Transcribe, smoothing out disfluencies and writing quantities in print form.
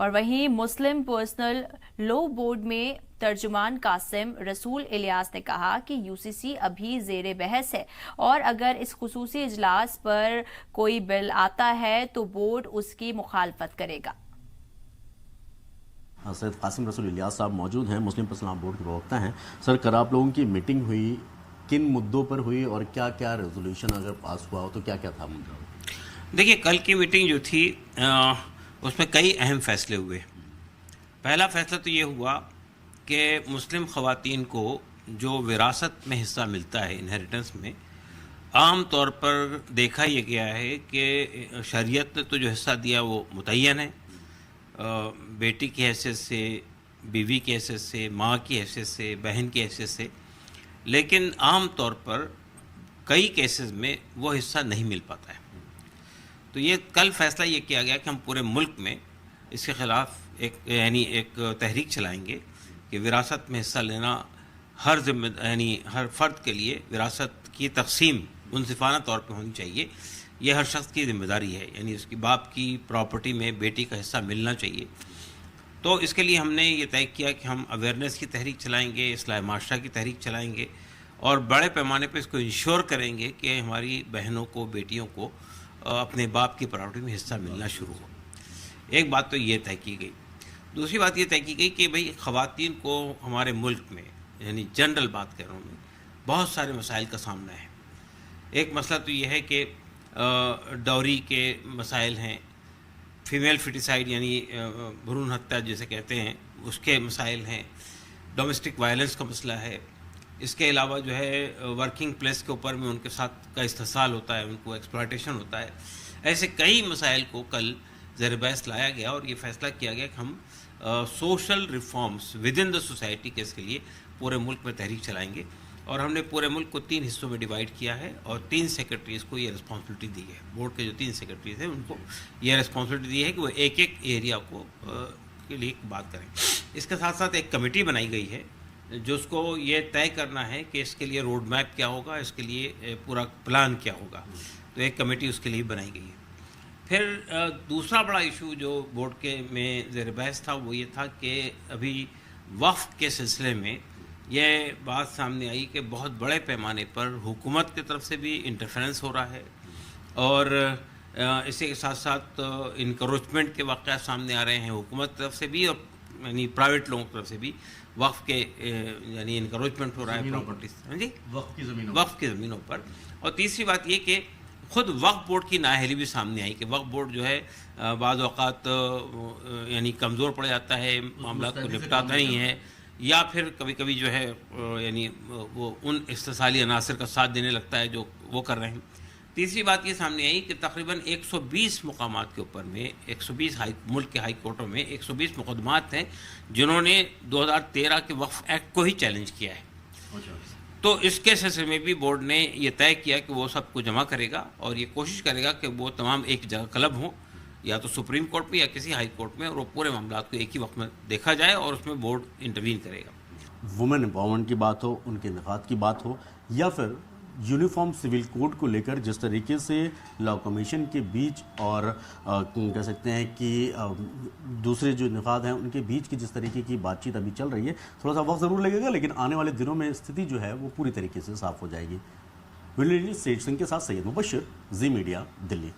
اور وہیں مسلم personal law board میں ترجمان قاسم رسول الیاس نے کہا کہ یو سی سی ابھی زیر بحث ہے اور اگر اس خصوصی اجلاس پر کوئی بل آتا ہے تو بورڈ اس کی مخالفت کرے گا۔ سید قاسم رسول الیاس صاحب موجود ہیں، مسلم پرسنل لاء بورڈ کے پروکتا ہیں۔ سر، کل آپ لوگوں کی میٹنگ ہوئی، کن مدعوں پر ہوئی اور کیا کیا ریزولوشن اگر پاس ہوا ہو تو کیا کیا تھا مدعا؟ دیکھیے، کل کی میٹنگ جو تھی اس میں کئی اہم فیصلے ہوئے۔ پہلا فیصلہ تو یہ ہوا کہ مسلم خواتین کو جو وراثت میں حصہ ملتا ہے انہیریٹنس میں، عام طور پر دیکھا یہ گیا ہے کہ شریعت نے تو جو حصہ دیا وہ متعین ہے، بیٹی کی حیثیت سے، بیوی کی حیثیت سے، ماں کی حیثیت سے، بہن کی حیثیت سے، لیکن عام طور پر کئی کیسز میں وہ حصہ نہیں مل پاتا ہے۔ تو یہ کل فیصلہ یہ کیا گیا کہ ہم پورے ملک میں اس کے خلاف ایک تحریک چلائیں گے کہ وراثت میں حصہ لینا ہر فرد کے لیے وراثت کی تقسیم منصفانہ طور پہ ہونی چاہیے، یہ ہر شخص کی ذمہ داری ہے، یعنی اس کی باپ کی پراپرٹی میں بیٹی کا حصہ ملنا چاہیے۔ تو اس کے لیے ہم نے یہ طے کیا کہ ہم اویئرنیس کی تحریک چلائیں گے، اصلاح معاشرہ کی تحریک چلائیں گے اور بڑے پیمانے پہ اس کو انشور کریں گے کہ ہماری بہنوں کو، بیٹیوں کو اپنے باپ کی پراپرٹی میں حصہ ملنا شروع ہو۔ ایک بات تو یہ طے کی گئی۔ دوسری بات یہ طے کی گئی کہ بھئی خواتین کو ہمارے ملک میں، یعنی جنرل بات کر رہا ہوں میں، بہت سارے مسائل کا سامنا ہے۔ ایک مسئلہ تو یہ ہے کہ ڈوری کے مسائل ہیں، فیمیل فٹیسائڈ یعنی بھرون ہتیا جسے کہتے ہیں، اس کے مسائل ہیں، ڈومیسٹک وائلنس کا مسئلہ ہے۔ اس کے علاوہ جو ہے ورکنگ پلیس کے اوپر میں ان کے ساتھ کا استحصال ہوتا ہے، ان کو ایکسپلائٹیشن ہوتا ہے۔ ایسے کئی مسائل کو کل زیر بحث لایا گیا اور یہ فیصلہ کیا گیا کہ ہم social reforms with in the society کے اس کے لیے پورے ملک میں تحریک چلائیں گے، اور ہم نے پورے ملک کو 3 حصوں میں ڈیوائیڈ کیا ہے اور 3 سیکرٹریز کو یہ رسپانسبلٹی دی ہے۔ بورڈ کے جو 3 سیکرٹریز ہیں ان کو یہ رسپانسبلٹی دی ہے کہ وہ ایک ایک ایریا کو کے لیے بات کریں۔ اس کے ساتھ ساتھ ایک کمیٹی بنائی گئی ہے جو اس کو یہ طے کرنا ہے کہ اس کے لیے روڈ میپ کیا ہوگا، اس کے لیے پورا پلان کیا ہوگا، تو ایک کمیٹی اس کے لیے بنائی گئی ہے۔ پھر دوسرا بڑا ایشو جو بورڈ کے میں زیر بحث تھا وہ یہ تھا کہ ابھی وقف کے سلسلے میں یہ بات سامنے آئی کہ بہت بڑے پیمانے پر حکومت کی طرف سے بھی انٹرفیرنس ہو رہا ہے اور اسی کے ساتھ ساتھ انکروچمنٹ کے واقعات سامنے آ رہے ہیں، حکومت کی طرف سے بھی اور یعنی پرائیویٹ لوگوں کی طرف سے بھی وقف کے یعنی انکروچمنٹ ہو رہا ہے پراپرٹیز، جی وقف کی زمینوں پر۔ اور تیسری بات یہ کہ خود وقف بورڈ کی نااہلی بھی سامنے آئی کہ وقف بورڈ جو ہے بعض اوقات یعنی کمزور پڑ جاتا ہے، معاملات کو نپٹاتا نہیں ہے، یا پھر کبھی کبھی جو ہے یعنی وہ ان استحصالی عناصر کا ساتھ دینے لگتا ہے جو وہ کر رہے ہیں۔ تیسری بات یہ سامنے آئی کہ تقریباً 120 مقامات کے اوپر میں 120 ملک کے ہائی کورٹوں میں 120 مقدمات ہیں جنہوں نے 2013 کے وقف ایکٹ کو ہی چیلنج کیا ہے۔ تو اس کے سلسلے میں بھی بورڈ نے یہ طے کیا کہ وہ سب کو جمع کرے گا اور یہ کوشش کرے گا کہ وہ تمام ایک جگہ کلب ہوں، یا تو سپریم کورٹ میں یا کسی ہائی کورٹ میں، اور وہ پورے معاملات کو ایک ہی وقت میں دیکھا جائے اور اس میں بورڈ انٹروین کرے گا۔ وومن امپاورمنٹ کی بات ہو، ان کے انعقاد کی بات ہو، یا پھر یونیفارم سول کوڈ کو لے کر جس طریقے سے لاء کمیشن کے بیچ اور کہہ سکتے ہیں کہ دوسرے جو انعقاد ہیں ان کے بیچ کی جس طریقے کی بات چیت ابھی چل رہی ہے، تھوڑا سا وقت ضرور لگے گا لیکن آنے والے دنوں میں استھتی جو ہے وہ پوری طریقے سے صاف ہو جائے گی۔ ویڈیو سیج سنگھ کے ساتھ سید مبشر، زی میڈیا، دلی۔